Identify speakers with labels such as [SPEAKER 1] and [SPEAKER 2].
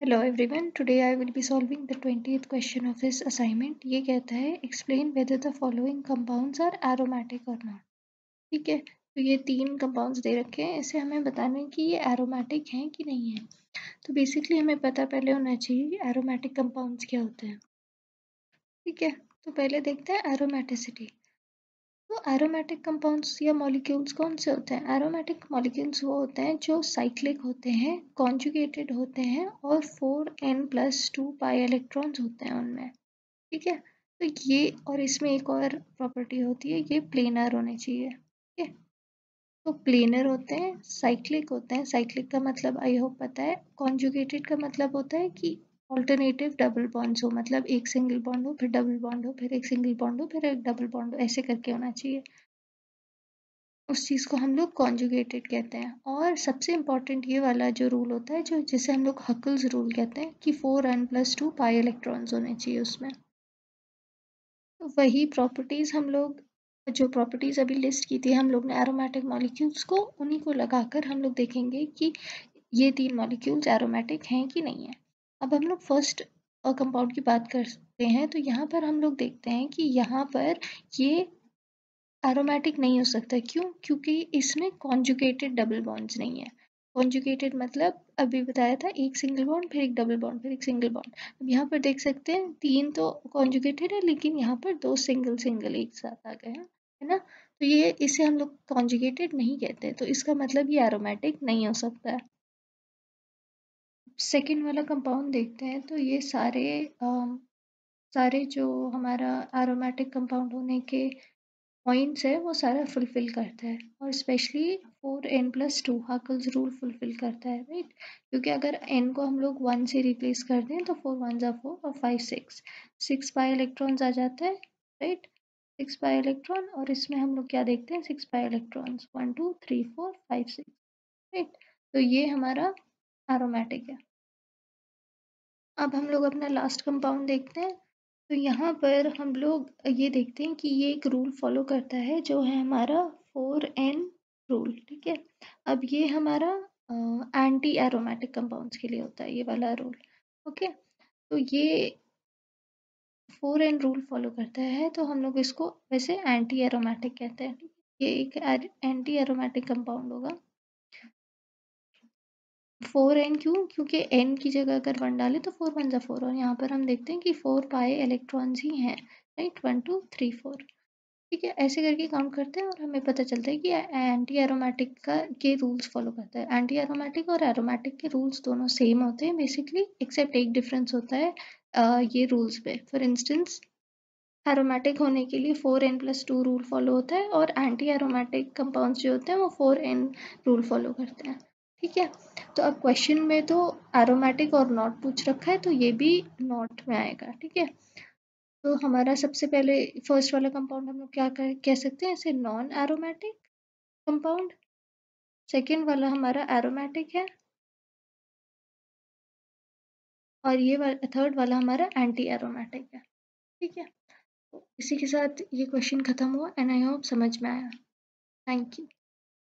[SPEAKER 1] Hello everyone, today I will be solving the 20th question of this assignment. ये कहता है explain whether the following compounds are aromatic or not. ठीक है, तो ये तीन compounds दे रखे हैं, इसे हमें बताना है कि ये aromatic हैं कि नहीं है. तो basically हमें पता पहले होना चाहिए कि aromatic compounds क्या होते हैं. ठीक है, तो पहले देखते हैं aromaticity. तो एरोमेटिक कंपाउंड्स या मॉलिक्यूल्स कौन से होते हैं? एरोमेटिक मॉलिक्यूल्स वो होते हैं जो साइक्लिक होते हैं, कॉन्जुगेटेड होते हैं और 4n+2 पाई इलेक्ट्रॉन्स होते हैं उनमें. ठीक है, तो ये और इसमें एक और प्रॉपर्टी होती है, ये प्लेनर होने चाहिए. ठीक है, तो प्लेनर होते हैं, साइक्लिक होते हैं. साइक्लिक का मतलब आई होप पता है. कॉन्जुगेटेड का मतलब होता है कि ऑल्टरनेटिव डबल बॉन्ड्स हो, मतलब एक सिंगल बॉन्ड हो फिर डबल बॉन्ड हो फिर एक सिंगल बॉन्ड हो फिर एक डबल बॉन्ड हो, ऐसे करके होना चाहिए. उस चीज़ को हम लोग कॉन्जुगेटेड कहते हैं. और सबसे इम्पॉर्टेंट ये वाला जो रूल होता है, जो जिसे हम लोग हकल्स रूल कहते हैं, कि 4n+2 पाई इलेक्ट्रॉन्स होने चाहिए उसमें. तो वही प्रॉपर्टीज़ हम लोग, जो प्रॉपर्टीज़ अभी लिस्ट की थी हम लोग ने एरोमेटिक मॉलिक्यूल्स को, उन्हीं को लगाकर हम लोग देखेंगे कि ये तीन मॉलिक्यूल्स एरोमेटिक हैं कि नहीं है. अब हम लोग फर्स्ट कंपाउंड की बात करते हैं, तो यहाँ पर हम लोग देखते हैं कि यहाँ पर ये एरोमेटिक नहीं हो सकता. क्यों? क्योंकि इसमें कॉन्जुगेटेड डबल बॉन्ड्स नहीं है. कॉन्जुगेटेड मतलब अभी बताया था, एक सिंगल बॉन्ड फिर एक डबल बॉन्ड फिर एक सिंगल बॉन्ड. अब यहाँ पर देख सकते हैं तीन तो कॉन्जुगेटेड है, लेकिन यहाँ पर दो सिंगल सिंगल एक साथ आ गए हैं, है ना. तो ये इसे हम लोग कॉन्जुगेटेड नहीं कहते, तो इसका मतलब ये एरोमेटिक नहीं हो सकता है. सेकेंड वाला कंपाउंड देखते हैं, तो ये सारे जो हमारा एरोमेटिक कंपाउंड होने के पॉइंट्स है वो सारा फुलफिल करता है. और स्पेशली 4n+2 हाकल्स रूल फुलफिल करता है, राइट. क्योंकि अगर n को हम लोग 1 से रिप्लेस कर दें तो 4 1 जा 4 और 5 6 पाई इलेक्ट्रॉन्स आ जाता है, राइट. 6 पाई इलेक्ट्रॉन, और इसमें हम लोग क्या देखते हैं, 6 पाई इलेक्ट्रॉन्स 1 2 3 4 5 6, राइट. तो ये हमारा एरोमेटिक है. अब हम लोग अपना लास्ट कंपाउंड देखते हैं. तो यहाँ पर हम लोग ये देखते हैं कि ये एक रूल फॉलो करता है, जो है हमारा 4n रूल. ठीक है, अब ये हमारा एंटी एरोमेटिक कंपाउंड्स के लिए होता है, ये वाला रूल. ओके, तो ये 4n रूल फॉलो करता है, तो हम लोग इसको वैसे एंटी एरोमेटिक कहते हैं. ये एक एंटी एरोमेटिक कंपाउंड होगा. 4n क्यों? क्योंकि n की जगह अगर 1 डालें तो 4 1 जा 4, और यहाँ पर हम देखते हैं कि 4 पाए इलेक्ट्रॉन्स ही हैं, राइट. 1 2 3 4. ठीक है, ऐसे करके काउंट करते हैं और हमें पता चलता है कि एंटी एरोमेटिक का के रूल्स फॉलो करता है. एंटी एरोमेटिक और एरोमेटिक के रूल्स दोनों सेम होते हैं बेसिकली, एक्सेप्ट एक डिफरेंस होता है ये रूल्स पे. फॉर इंस्टेंस, एरोमेटिक होने के लिए 4n+2 रूल फॉलो होता है, और एंटी एरोमेटिक कंपाउंड्स जो होते हैं वो 4n रूल फॉलो करते हैं. ठीक है, तो अब क्वेश्चन में तो एरोमेटिक और नॉट पूछ रखा है, तो ये भी नॉट में आएगा. ठीक है, तो हमारा सबसे पहले फर्स्ट वाला कंपाउंड हम लोग क्या कह सकते हैं, इसे नॉन एरोमेटिक कंपाउंड. सेकेंड वाला हमारा एरोमेटिक है, और ये थर्ड वाला हमारा एंटी एरोमेटिक है. ठीक है, तो इसी के साथ ये क्वेश्चन खत्म हुआ, एंड आई होप समझ में आया. Thank you.